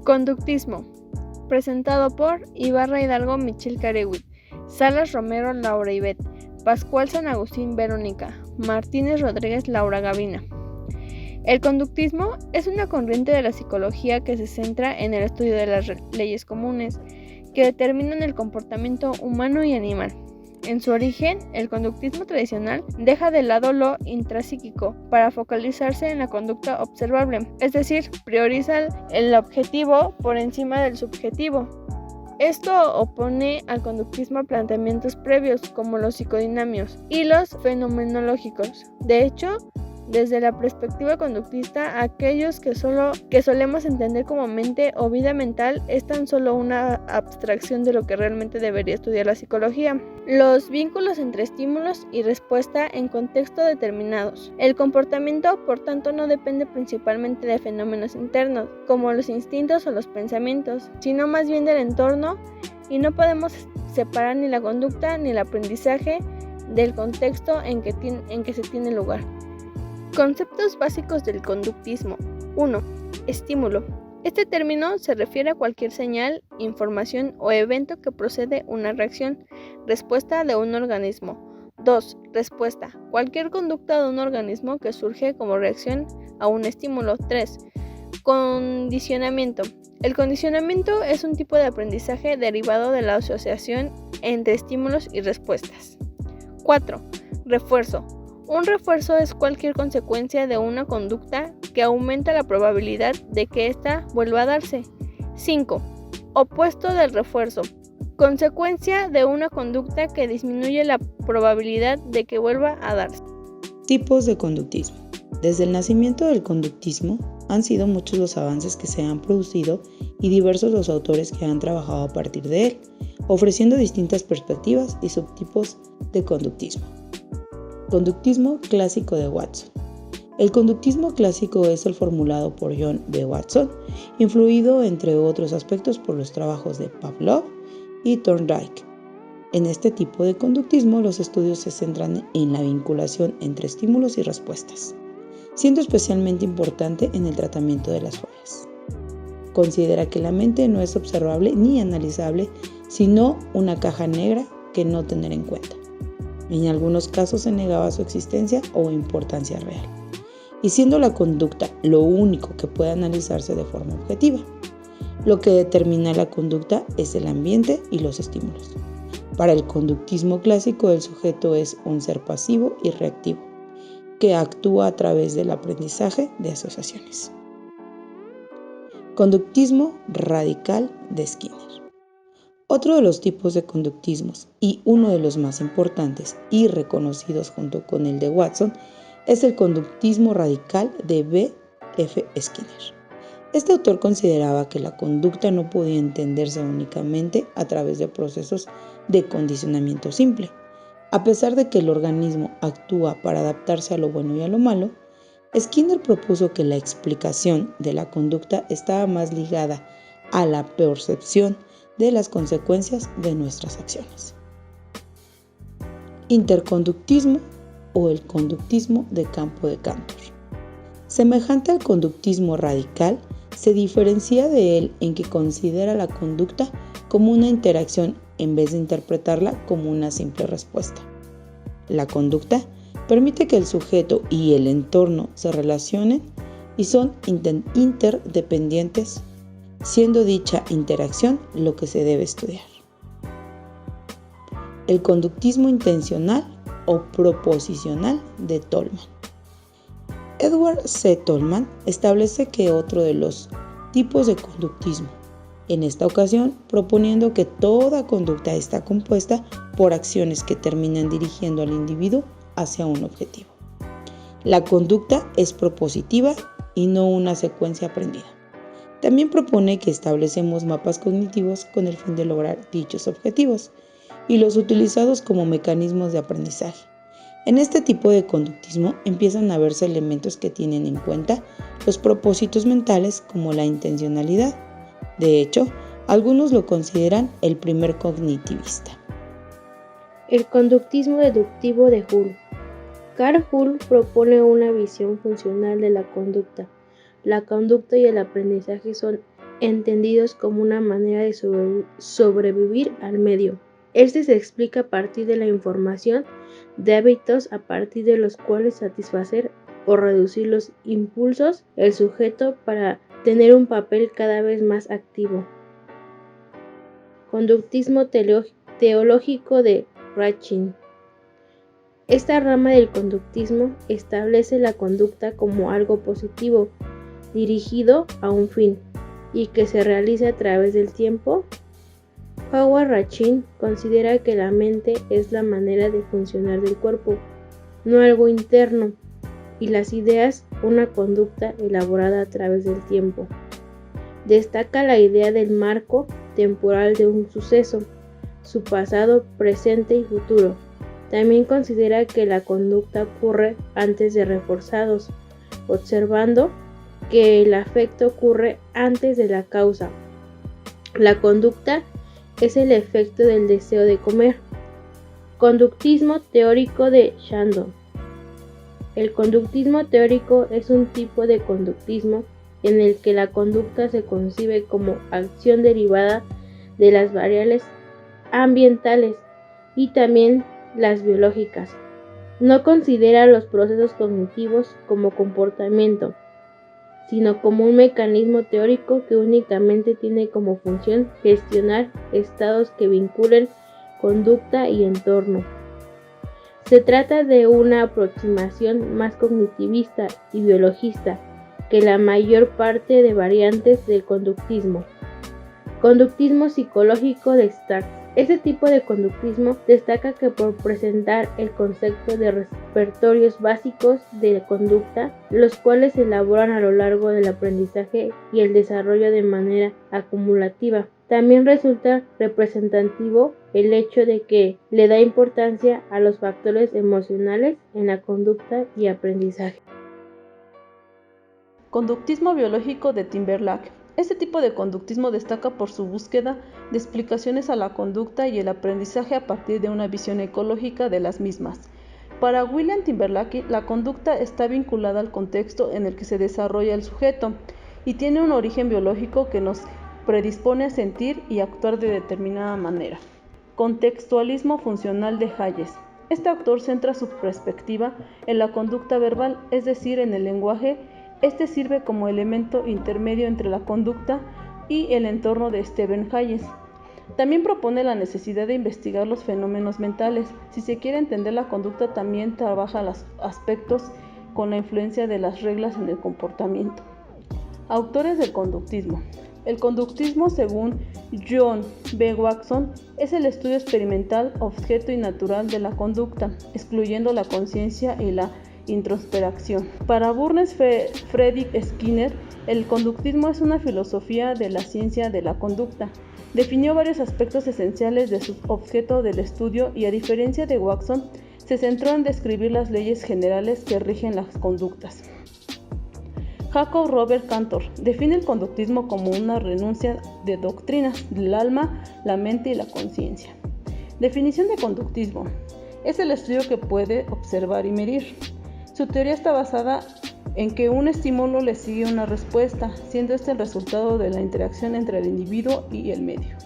Conductismo. Presentado por Ibarra Hidalgo Michel Carewi, Salas Romero Laura Ivette, Pascual San Agustín Verónica, Martínez Rodríguez Laura Gavina. El conductismo es una corriente de la psicología que se centra en el estudio de las leyes comunes que determinan el comportamiento humano y animal. En su origen, el conductismo tradicional deja de lado lo intrapsíquico para focalizarse en la conducta observable, es decir, prioriza el objetivo por encima del subjetivo. Esto opone al conductismo a planteamientos previos como los psicodinamios y los fenomenológicos. De hecho, desde la perspectiva conductista, aquellos que solemos entender como mente o vida mental es tan solo una abstracción de lo que realmente debería estudiar la psicología. Los vínculos entre estímulos y respuesta en contextos determinados. El comportamiento, por tanto, no depende principalmente de fenómenos internos, como los instintos o los pensamientos, sino más bien del entorno, y no podemos separar ni la conducta ni el aprendizaje del contexto en que se tiene lugar. Conceptos básicos del conductismo. 1. Estímulo. Este término se refiere a cualquier señal, información o evento que procede una reacción, respuesta de un organismo. 2. Respuesta. Cualquier conducta de un organismo que surge como reacción a un estímulo. 3. Condicionamiento. El condicionamiento es un tipo de aprendizaje derivado de la asociación entre estímulos y respuestas. 4. Refuerzo. Un refuerzo es cualquier consecuencia de una conducta que aumenta la probabilidad de que ésta vuelva a darse. 5. Opuesto del refuerzo. Consecuencia de una conducta que disminuye la probabilidad de que vuelva a darse. Tipos de conductismo. Desde el nacimiento del conductismo han sido muchos los avances que se han producido y diversos los autores que han trabajado a partir de él, ofreciendo distintas perspectivas y subtipos de conductismo. Conductismo clásico de Watson. El conductismo clásico es el formulado por John B. Watson, influido entre otros aspectos por los trabajos de Pavlov y Thorndike. En este tipo de conductismo, los estudios se centran en la vinculación entre estímulos y respuestas, siendo especialmente importante en el tratamiento de las fobias. Considera que la mente no es observable ni analizable, sino una caja negra que no tener en cuenta. En algunos casos se negaba su existencia o importancia real, y siendo la conducta lo único que puede analizarse de forma objetiva. Lo que determina la conducta es el ambiente y los estímulos. Para el conductismo clásico, el sujeto es un ser pasivo y reactivo, que actúa a través del aprendizaje de asociaciones. Conductismo radical de Skinner. Otro de los tipos de conductismos, y uno de los más importantes y reconocidos junto con el de Watson, es el conductismo radical de B. F. Skinner. Este autor consideraba que la conducta no podía entenderse únicamente a través de procesos de condicionamiento simple. A pesar de que el organismo actúa para adaptarse a lo bueno y a lo malo, Skinner propuso que la explicación de la conducta estaba más ligada a la percepción de las consecuencias de nuestras acciones. Interconductismo o el conductismo de campo de Cantor. Semejante al conductismo radical, se diferencia de él en que considera la conducta como una interacción en vez de interpretarla como una simple respuesta. La conducta permite que el sujeto y el entorno se relacionen y son interdependientes, siendo dicha interacción lo que se debe estudiar. El conductismo intencional o proposicional de Tolman. Edward C. Tolman establece que otro de los tipos de conductismo, en esta ocasión proponiendo que toda conducta está compuesta por acciones que terminan dirigiendo al individuo hacia un objetivo. La conducta es propositiva y no una secuencia aprendida. También propone que establecemos mapas cognitivos con el fin de lograr dichos objetivos y los utilizados como mecanismos de aprendizaje. En este tipo de conductismo empiezan a verse elementos que tienen en cuenta los propósitos mentales como la intencionalidad. De hecho, algunos lo consideran el primer cognitivista. El conductismo deductivo de Hull. Carl Hull propone una visión funcional de la conducta. La conducta y el aprendizaje son entendidos como una manera de sobrevivir al medio. Este se explica a partir de la información de hábitos a partir de los cuales satisfacer o reducir los impulsos del sujeto para tener un papel cada vez más activo. Conductismo teológico de Racine. Esta rama del conductismo establece la conducta como algo positivo, dirigido a un fin, y que se realiza a través del tiempo. Howard Racine considera que la mente es la manera de funcionar del cuerpo, no algo interno, y las ideas una conducta elaborada a través del tiempo. Destaca la idea del marco temporal de un suceso, su pasado, presente y futuro. También considera que la conducta ocurre antes de reforzados, observando que el afecto ocurre antes de la causa. La conducta es el efecto del deseo de comer. Conductismo teórico de Shandon. El conductismo teórico es un tipo de conductismo en el que la conducta se concibe como acción derivada de las variables ambientales y también las biológicas. No considera los procesos cognitivos como comportamiento, sino como un mecanismo teórico que únicamente tiene como función gestionar estados que vinculen conducta y entorno. Se trata de una aproximación más cognitivista y biologista que la mayor parte de variantes del conductismo. Conductismo psicológico de Stark. Este tipo de conductismo destaca que por presentar el concepto de repertorios básicos de conducta, los cuales se elaboran a lo largo del aprendizaje y el desarrollo de manera acumulativa. También resulta representativo el hecho de que le da importancia a los factores emocionales en la conducta y aprendizaje. Conductismo biológico de Timberlake. Este tipo de conductismo destaca por su búsqueda de explicaciones a la conducta y el aprendizaje a partir de una visión ecológica de las mismas. Para William Timberlake, la conducta está vinculada al contexto en el que se desarrolla el sujeto y tiene un origen biológico que nos predispone a sentir y actuar de determinada manera. Contextualismo funcional de Hayes. Este autor centra su perspectiva en la conducta verbal, es decir, en el lenguaje. Este sirve como elemento intermedio entre la conducta y el entorno de Stephen Hayes. También propone la necesidad de investigar los fenómenos mentales. Si se quiere entender la conducta, también trabaja los aspectos con la influencia de las reglas en el comportamiento. Autores del conductismo. El conductismo, según John B. Watson, es el estudio experimental, objeto y natural de la conducta, excluyendo la conciencia y la introspección. Para Burns Frederick Skinner, el conductismo es una filosofía de la ciencia de la conducta. Definió varios aspectos esenciales de su objeto del estudio y, a diferencia de Watson, se centró en describir las leyes generales que rigen las conductas. Jacob Robert Cantor define el conductismo como una renuncia de doctrinas del alma, la mente y la conciencia. Definición de conductismo: es el estudio que puede observar y medir. Su teoría está basada en que un estímulo le sigue una respuesta, siendo este el resultado de la interacción entre el individuo y el medio.